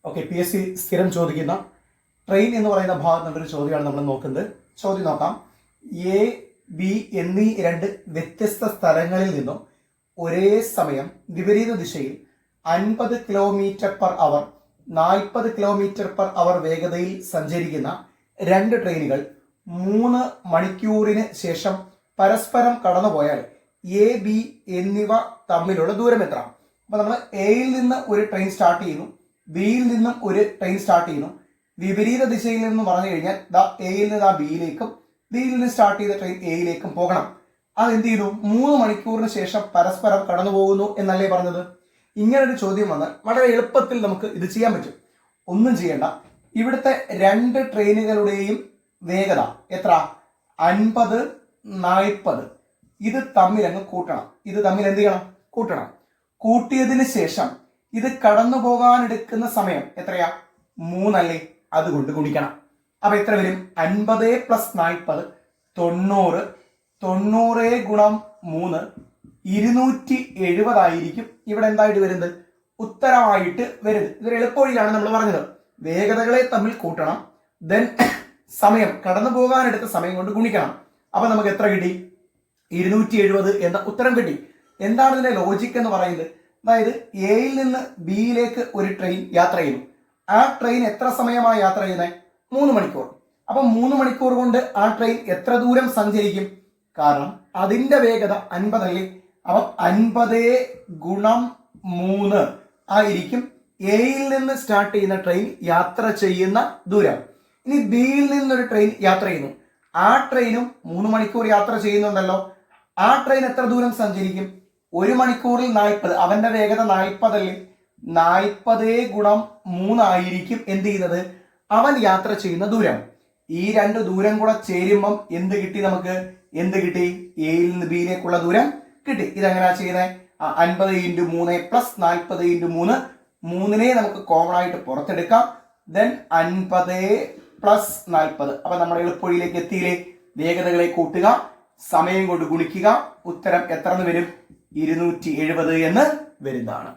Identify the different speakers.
Speaker 1: Okay, PSC സ്ഥിരം ചോദിക്കുന്ന train എന്ന് പറയുന്ന ഭാഗത്ത് നിന്നൊരു ചോദ്യമാണ് നമ്മൾ നോക്കുന്നത്. ചോദ്യം നോക്കാം. എ, ബി എന്നീ രണ്ട് വ്യത്യസ്ത സ്ഥലങ്ങളിൽ നിന്നും ഒരേ സമയം വിപരീത ദിശയിൽ 50 km/h 40 km/h വേഗതയിൽ സഞ്ചരിക്കുന്ന രണ്ട് ട്രെയിനുകൾ 3 മണിക്കൂറിന് ശേഷം പരസ്പരം കടന്നുപോയാൽ എ, ബി എന്നിവ തമ്മിലുള്ള ദൂരം എത്ര? അപ്പൊ നമ്മൾ എയിൽ നിന്ന് ഒരു ട്രെയിൻ സ്റ്റാർട്ട് ചെയ്യുന്നു, ബിയിൽ നിന്നും ഒരു ട്രെയിൻ സ്റ്റാർട്ട് ചെയ്യുന്നു. വിപരീത ദിശയിൽ നിന്ന് പറഞ്ഞു കഴിഞ്ഞാൽ എയിൽ നിന്ന് ബിയിലേക്കും ബിയിൽ നിന്ന് സ്റ്റാർട്ട് ചെയ്ത ട്രെയിൻ എയിലേക്കും പോകണം. അത് എന്ത് ചെയ്തു? 3 മണിക്കൂറിന് ശേഷം പരസ്പരം കടന്നു പോകുന്നു എന്നല്ലേ പറഞ്ഞത്? ഇങ്ങനൊരു ചോദ്യം വന്നാൽ വളരെ എളുപ്പത്തിൽ നമുക്ക് ഇത് ചെയ്യാൻ പറ്റും. ഒന്നും ചെയ്യണ്ട. ഇവിടുത്തെ രണ്ട് ട്രെയിനുകളുടെയും വേഗത എത്ര? 50, 40. ഇത് തമ്മിൽ അങ്ങ് കൂട്ടണം. ഇത് തമ്മിൽ എന്ത് ചെയ്യണം? കൂട്ടണം. കൂട്ടിയതിന് ശേഷം ഇത് കടന്നു പോകാൻ എടുക്കുന്ന സമയം എത്രയാ? 3 അല്ലേ? അതുകൊണ്ട് ഗുണിക്കണം. അപ്പൊ എത്ര വരും? 50 + 40 90. 90 × 3 270 ആയിരിക്കും ഇവിടെ എന്തായിട്ട് വരുന്നത്? ഉത്തരമായിട്ട് വരുന്നത്. ഇതൊരു എളുപ്പവഴിയാണ് നമ്മൾ പറഞ്ഞത്. വേഗതകളെ തമ്മിൽ കൂട്ടണം, ദെൻ സമയം കടന്നു പോകാൻ എടുത്ത സമയം കൊണ്ട് ഗുണിക്കണം. അപ്പൊ നമുക്ക് എത്ര കിട്ടി? 270 എന്ന ഉത്തരം കിട്ടി. എന്താണ് ഇതിന്റെ ലോജിക്ക് എന്ന് പറയുന്നത്? അതായത് എയിൽ നിന്ന് ബിയിലേക്ക് ഒരു ട്രെയിൻ യാത്ര ചെയ്യുന്നു. ആ ട്രെയിൻ എത്ര സമയമാണ് യാത്ര ചെയ്യുന്നത്? 3 മണിക്കൂർ. അപ്പൊ 3 മണിക്കൂർ കൊണ്ട് ആ ട്രെയിൻ എത്ര ദൂരം സഞ്ചരിക്കും? കാരണം അതിന്റെ വേഗത 50 അല്ലേ? അപ്പൊ 50 × 3 ആയിരിക്കും എയിൽ നിന്ന് സ്റ്റാർട്ട് ചെയ്യുന്ന ട്രെയിൻ യാത്ര ചെയ്യുന്ന ദൂരം. ഇനി ബിയിൽ നിന്നൊരു ട്രെയിൻ യാത്ര ചെയ്യുന്നു. ആ ട്രെയിനും 3 മണിക്കൂർ യാത്ര ചെയ്യുന്നുണ്ടല്ലോ. ആ ട്രെയിൻ എത്ര ദൂരം സഞ്ചരിക്കും? 1 മണിക്കൂറിൽ 40. അവന്റെ വേഗത 40 അല്ലേ? 40 × 3 ആയിരിക്കും എന്ത് ചെയ്യുന്നത്? അവൻ യാത്ര ചെയ്യുന്ന ദൂരം. ഈ രണ്ട് ദൂരം കൂടെ ചേരുമ്പം എന്ത് കിട്ടി നമുക്ക്? എന്ത് കിട്ടി? എയിൽ നിന്ന് ബിയിലേക്കുള്ള ദൂരം കിട്ടി. ഇതെങ്ങനെയാ ചെയ്യുന്നത്? 50 × 3 + 40 × 3. 3നെ നമുക്ക് കോമൺ ആയിട്ട് പുറത്തെടുക്കാം. ദെൻ 50 + 40. അപ്പൊ നമ്മുടെ എളുപ്പവഴിയിലേക്ക് എത്തിയില്ലേ? വേഗതകളെ കൂട്ടുക, സമയം കൊണ്ട് ഗുണിക്കുക. ഉത്തരം എത്ര എന്ന് വരും? 270 എന്ന് വരുന്നതാണ്.